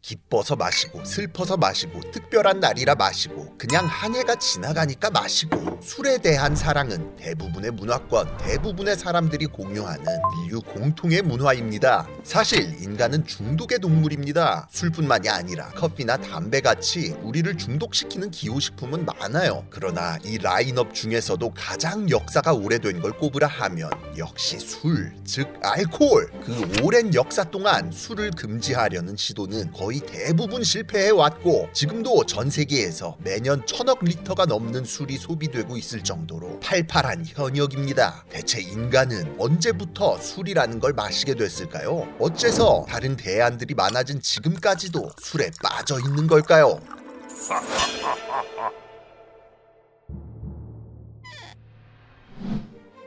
기뻐서 마시고 슬퍼서 마시고 특별한 날이라 마시고 그냥 한 해가 지나가니까 마시고 술에 대한 사랑은 대부분의 문화권, 대부분의 사람들이 공유하는 인류 공통의 문화입니다. 사실 인간은 중독의 동물입니다. 술뿐만이 아니라 커피나 담배같이 우리를 중독시키는 기호식품은 많아요. 그러나 이 라인업 중에서도 가장 역사가 오래된 걸 꼽으라 하면 역시 술, 즉 알코올. 그 오랜 역사 동안 술을 금지하려는 시도는 거의 대부분 실패해왔고 지금도 전 세계에서 매년 1000억 리터가 넘는 술이 소비되고 있을 정도로 팔팔한 현역입니다. 대체 인간은 언제부터 술이라는 걸 마시게 됐을까요? 어째서 다른 대안들이 많아진 지금까지도 술에 빠져 있는 걸까요?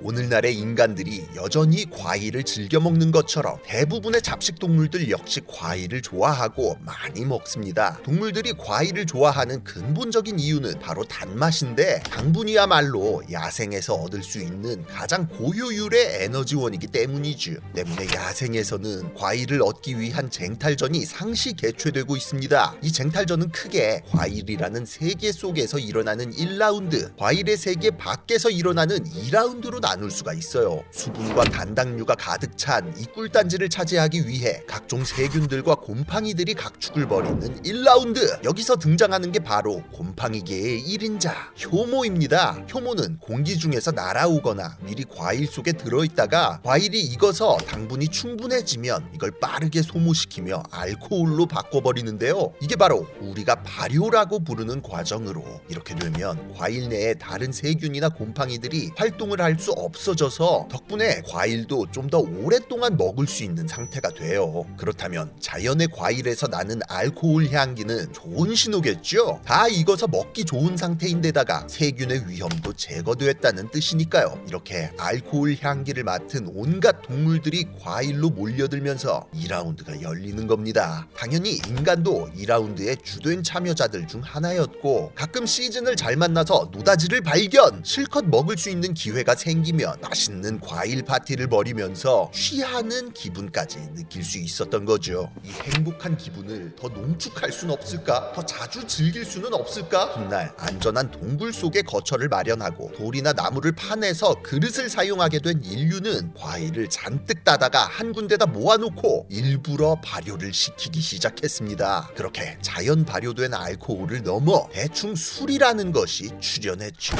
오늘날의 인간들이 여전히 과일을 즐겨 먹는 것처럼 대부분의 잡식 동물들 역시 과일을 좋아하고 많이 먹습니다. 동물들이 과일을 좋아하는 근본적인 이유는 바로 단맛인데 당분이야말로 야생에서 얻을 수 있는 가장 고효율의 에너지원이기 때문이죠. 때문에 야생에서는 과일을 얻기 위한 쟁탈전이 상시 개최되고 있습니다. 이 쟁탈전은 크게 과일이라는 세계 속에서 일어나는 1라운드, 과일의 세계 밖에서 일어나는 2라운드로 나눌 수가 있어요. 수분과 단당류가 가득 찬 이 꿀단지를 차지하기 위해 각종 세균들과 곰팡이들이 각축을 벌이는 1라운드. 여기서 등장하는 게 바로 곰팡이계의 1인자 효모입니다. 효모는 공기 중에서 날아오거나 미리 과일 속에 들어있다가 과일이 익어서 당분이 충분해지면 이걸 빠르게 소모시키며 알코올로 바꿔버리는데요. 이게 바로 우리가 발효라고 부르는 과정으로 이렇게 되면 과일 내에 다른 세균이나 곰팡이들이 활동을 할 수 없어져서 덕분에 과일도 좀 더 오랫동안 먹을 수 있는 상태가 돼요. 그렇다면 자연의 과일에서 나는 알코올 향기는 좋은 신호겠죠? 다 익어서 먹기 좋은 상태인데다가 세균의 위험도 제거됐다는 뜻이니까요. 이렇게 알코올 향기를 맡은 온갖 동물들이 과일로 몰려들면서 2라운드가 열리는 겁니다. 당연히 인간도 2라운드의 주된 참여자들 중 하나였고 가끔 시즌을 잘 만나서 노다지를 발견! 실컷 먹을 수 있는 기회가 생기면 맛있는 과일 파티를 벌이면서 취하는 기분까지 느낄 수 있었던 거죠. 이 행복한 기분을 더 농축할 수는 없을까? 더 자주 즐길 수는 없을까? 훗날 안전한 동굴 속에 거처를 마련하고 돌이나 나무를 파내서 그릇을 사용하게 된 인류는 과일을 잔뜩 따다가 한 군데다 모아놓고 일부러 발효를 시키기 시작했습니다. 그렇게 자연 발효된 알코올을 넘어 대충 술이라는 것이 출현했죠.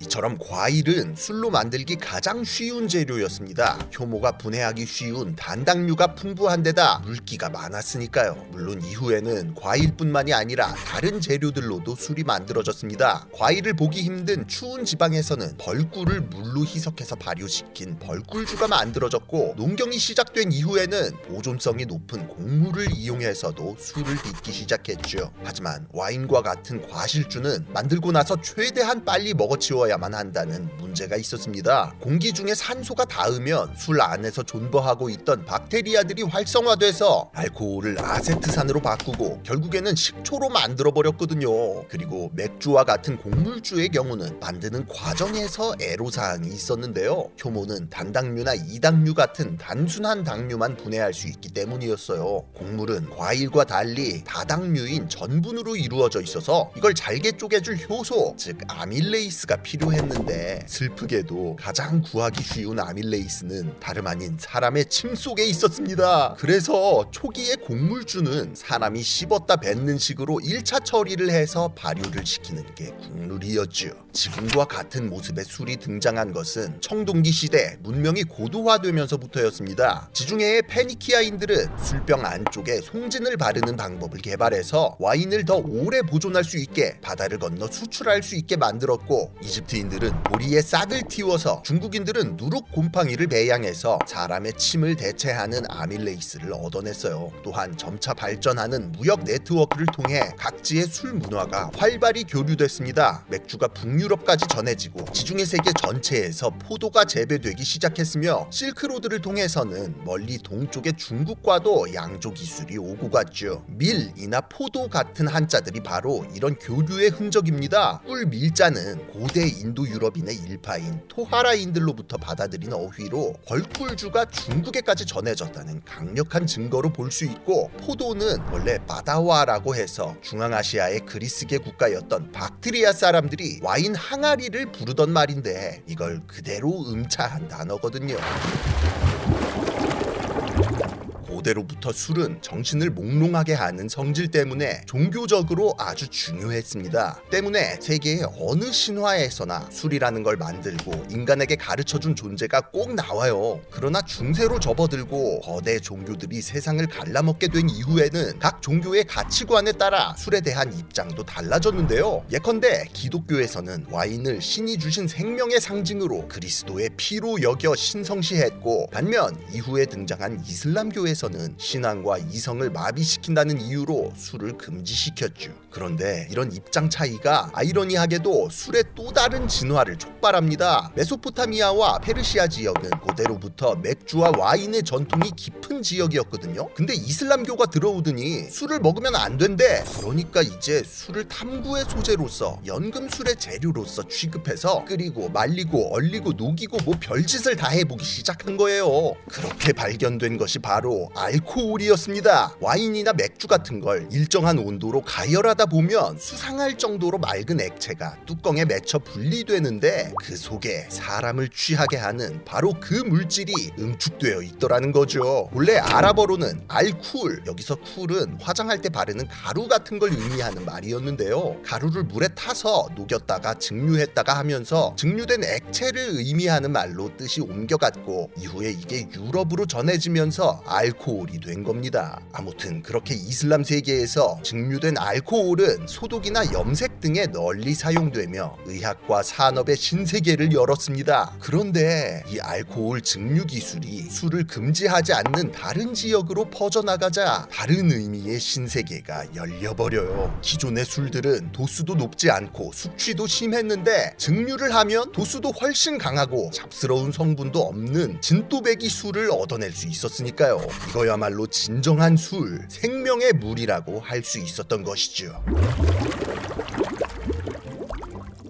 이처럼 과일은 술로 만들기 가장 쉬운 재료였습니다. 효모가 분해하기 쉬운 단당류가 풍부한 데다 물기가 많았으니까요. 물론 이후에는 과일뿐만이 아니라 다른 재료들로도 술이 만들어졌습니다. 과일을 보기 힘든 추운 지방에서는 벌꿀을 물로 희석해서 발효시킨 벌꿀주가 만들어졌고 농경이 시작된 이후에는 보존성이 높은 곡물을 이용해서도 술을 빚기 시작했죠. 하지만 와인과 같은 과실주는 만들고 나서 최대한 빨리 먹어치워야만 한다는 문제가 있었습니다. 공기 중에 산소가 닿으면 술 안에서 존버하고 있던 박테리아들이 활성화돼서 알코올을 아세트산으로 바꾸고 결국에는 식초로 만들어버렸거든요. 그리고 맥주와 같은 곡물주의 경우는 만드는 과정에서 애로사항이 있었는데요. 효모는 단당류나 이당류 같은 단순한 당류만 분해할 수 있기 때문이었어요. 곡물은 과일과 달리 다당류인 전분으로 이루어져 있어서 이걸 잘게 쪼개줄 효소, 즉 아밀레이스가 필요했는데 슬프게도 가장 구하기 쉬운 아밀레이스는 다름 아닌 사람의 침 속에 있었습니다. 그래서 초기의 곡물주는 사람이 씹었다 뱉는 식으로 1차 처리를 해서 발효를 시키는 게 국룰이었죠. 지금과 같은 모습의 술이 등장한 것은 청동기 시대 문명이 고도화되면서부터였습니다. 지중해의 페니키아인들은 술병 안쪽에 송진을 바르는 방법을 개발해서 와인을 더 오래 보존할 수 있게 바다를 건너 수출할 수 있게 만들었고 이집트인들은 보리에 싹을 틔워서 중국인들은 누룩 곰팡이를 배양해서 사람의 침을 대체하는 아밀레이스를 얻어냈어요. 또한 점차 발전하는 무역 네트워크를 통해 각지의 술 문화가 활발히 교류됐습니다. 맥주가 북유럽까지 전해지고 지중해 세계 전체에서 포도가 재배되기 시작했으며 실크로드를 통해서는 멀리 동쪽의 중국과도 양조 기술이 오고 갔죠. 밀이나 포도 같은 한자들이 바로 이런 교류의 흔적입니다. 꿀 밀자는 고대 인 인도 유럽인의 일파인 토하라인들로부터 받아들인 어휘로 벌꿀주가 중국에까지 전해졌다는 강력한 증거로 볼 수 있고, 포도는 원래 바다와라고 해서 중앙아시아의 그리스계 국가였던 박트리아 사람들이 와인 항아리를 부르던 말인데 이걸 그대로 음차한 단어거든요. 고대로부터 술은 정신을 몽롱하게 하는 성질 때문에 종교적으로 아주 중요했습니다. 때문에 세계의 어느 신화에서나 술이라는 걸 만들고 인간에게 가르쳐준 존재가 꼭 나와요. 그러나 중세로 접어들고 거대 종교들이 세상을 갈라먹게 된 이후에는 각 종교의 가치관에 따라 술에 대한 입장도 달라졌는데요. 예컨대 기독교에서는 와인을 신이 주신 생명의 상징으로 그리스도의 피로 여겨 신성시했고, 반면 이후에 등장한 이슬람교에서는 신앙과 이성을 마비시킨다는 이유로 술을 금지시켰죠. 그런데 이런 입장 차이가 아이러니하게도 술의 또 다른 진화를 촉발합니다. 메소포타미아와 페르시아 지역은 고대로부터 맥주와 와인의 전통이 깊은 지역이었거든요. 근데 이슬람교가 들어오더니 술을 먹으면 안 된대. 그러니까 이제 술을 탐구의 소재로서 연금술의 재료로서 취급해서 끓이고 말리고 얼리고 녹이고 뭐 별짓을 다 해보기 시작한 거예요. 그렇게 발견된 것이 바로 알코올이었습니다. 와인이나 맥주 같은 걸 일정한 온도로 가열하다 보면 수상할 정도로 맑은 액체가 뚜껑에 맺혀 분리되는데 그 속에 사람을 취하게 하는 바로 그 물질이 응축되어 있더라는 거죠. 원래 아랍어로는 알쿨, 여기서 쿨은 화장할 때 바르는 가루 같은 걸 의미하는 말이었는데요. 가루를 물에 타서 녹였다가 증류했다가 하면서 증류된 액체를 의미하는 말로 뜻이 옮겨갔고, 이후에 이게 유럽으로 전해지면서 알코올이 된 겁니다. 아무튼 그렇게 이슬람 세계에서 증류된 알코올은 소독이나 염색 등에 널리 사용되며 의학과 산업의 신세계를 열었습니다. 그런데 이 알코올 증류 기술이 술을 금지하지 않는 다른 지역으로 퍼져나가자 다른 의미의 신세계가 열려버려요. 기존의 술들은 도수도 높지 않고 숙취도 심했는데 증류를 하면 도수도 훨씬 강하고 잡스러운 성분도 없는 진또배기 술을 얻어낼 수 있었으니까요. 이거야말로 진정한 술, 생명의 물이라고 할 수 있었던 것이죠.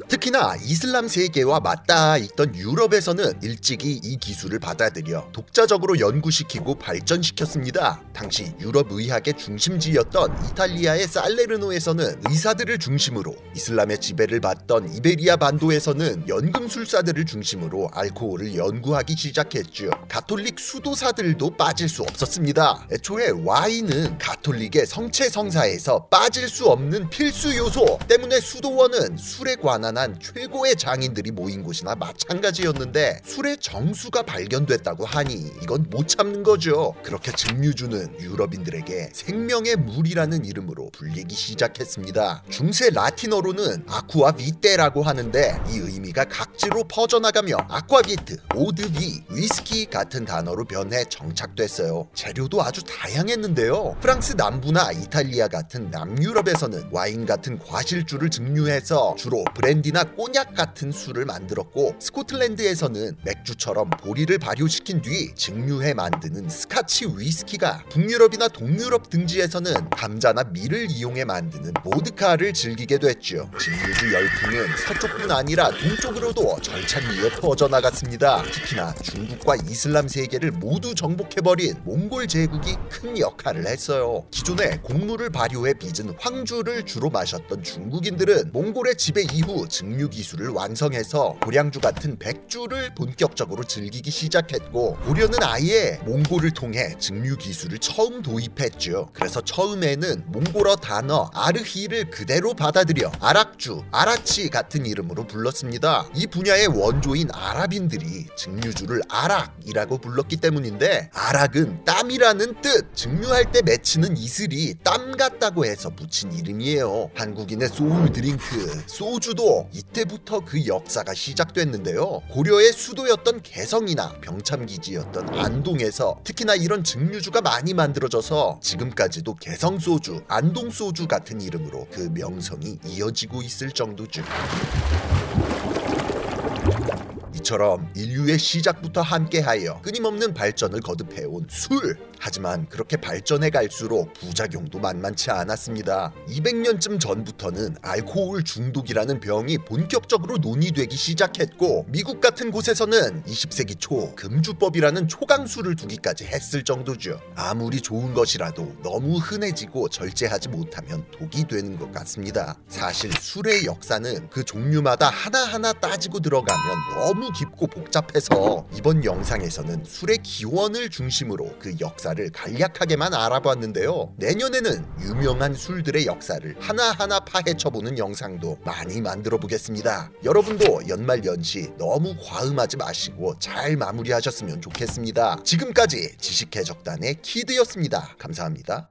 특히나 이슬람 세계와 맞닿아 있던 유럽에서는 일찍이 이 기술을 받아들여 독자적으로 연구시키고 발전시켰습니다. 당시 유럽 의학의 중심지였던 이탈리아의 살레르노에서는 의사들을 중심으로, 이슬람의 지배를 받던 이베리아 반도에서는 연금술사들을 중심으로 알코올을 연구하기 시작했죠. 가톨릭 수도사들도 빠질 수 없었습니다. 애초에 와인은 가톨릭의 성체성사에서 빠질 수 없는 필수 요소 때문에 수도원은 술에 관한 최고의 장인들이 모인 곳이나 마찬가지였는데, 술의 정수가 발견됐다고 하니 이건 못 참는 거죠. 그렇게 증류주는 유럽인들에게 생명의 물이라는 이름으로 불리기 시작했습니다. 중세 라틴어로는 아쿠아 비테라고 하는데 이 의미가 각지로 퍼져나가며 아쿠아비트, 오드비, 위스키 같은 단어로 변해 정착됐어요. 재료도 아주 다양했는데요. 프랑스 남부나 이탈리아 같은 남유럽에서는 와인 같은 과실주를 증류해서 주로 브랜디 나 꼬냑 같은 술을 만들었고, 스코틀랜드에서는 맥주처럼 보리를 발효시킨 뒤 증류해 만드는 스카치 위스키가, 북유럽이나 동유럽 등지에서는 감자나 밀을 이용해 만드는 보드카를 즐기게 됐죠. 증류주 열풍은 서쪽뿐 아니라 동쪽으로도 절찬리에 퍼져나갔습니다. 특히나 중국과 이슬람 세계를 모두 정복해버린 몽골 제국이 큰 역할을 했어요. 기존에 곡물을 발효해 빚은 황주를 주로 마셨던 중국인들은 몽골의 지배 이후 증류 기술을 완성해서 고량주 같은 백주를 본격적으로 즐기기 시작했고, 고려는 아예 몽골을 통해 증류 기술을 처음 도입했죠. 그래서 처음에는 몽골어 단어 아르히를 그대로 받아들여 아락주, 아라치 같은 이름으로 불렀습니다. 이 분야의 원조인 아랍인들이 증류주를 아락이라고 불렀기 때문인데, 아락은 땀이라는 뜻, 증류할 때 맺히는 이슬이 땀 같다고 해서 붙인 이름이에요. 한국인의 소울 드링크 소주도 이때부터 그 역사가 시작됐는데요. 고려의 수도였던 개성이나 병참기지였던 안동에서 특히나 이런 증류주가 많이 만들어져서 지금까지도 개성소주, 안동소주 같은 이름으로 그 명성이 이어지고 있을 정도죠. 이처럼 인류의 시작부터 함께하여 끊임없는 발전을 거듭해온 술. 하지만 그렇게 발전해 갈수록 부작용도 만만치 않았습니다. 200년쯤 전부터는 알코올 중독이라는 병이 본격적으로 논의되기 시작했고, 미국 같은 곳에서는 20세기 초 금주법이라는 초강수를 두기까지 했을 정도죠. 아무리 좋은 것이라도 너무 흔해지고 절제하지 못하면 독이 되는 것 같습니다. 사실 술의 역사는 그 종류마다 하나하나 따지고 들어가면 너무 깊고 복잡해서 이번 영상에서는 술의 기원을 중심으로 그 역사를 간략하게만 알아봤는데요. 내년에는 유명한 술들의 역사를 하나하나 파헤쳐보는 영상도 많이 만들어 보겠습니다. 여러분도 연말연시 너무 과음하지 마시고 잘 마무리하셨으면 좋겠습니다. 지금까지 지식해적단의 키드였습니다. 감사합니다.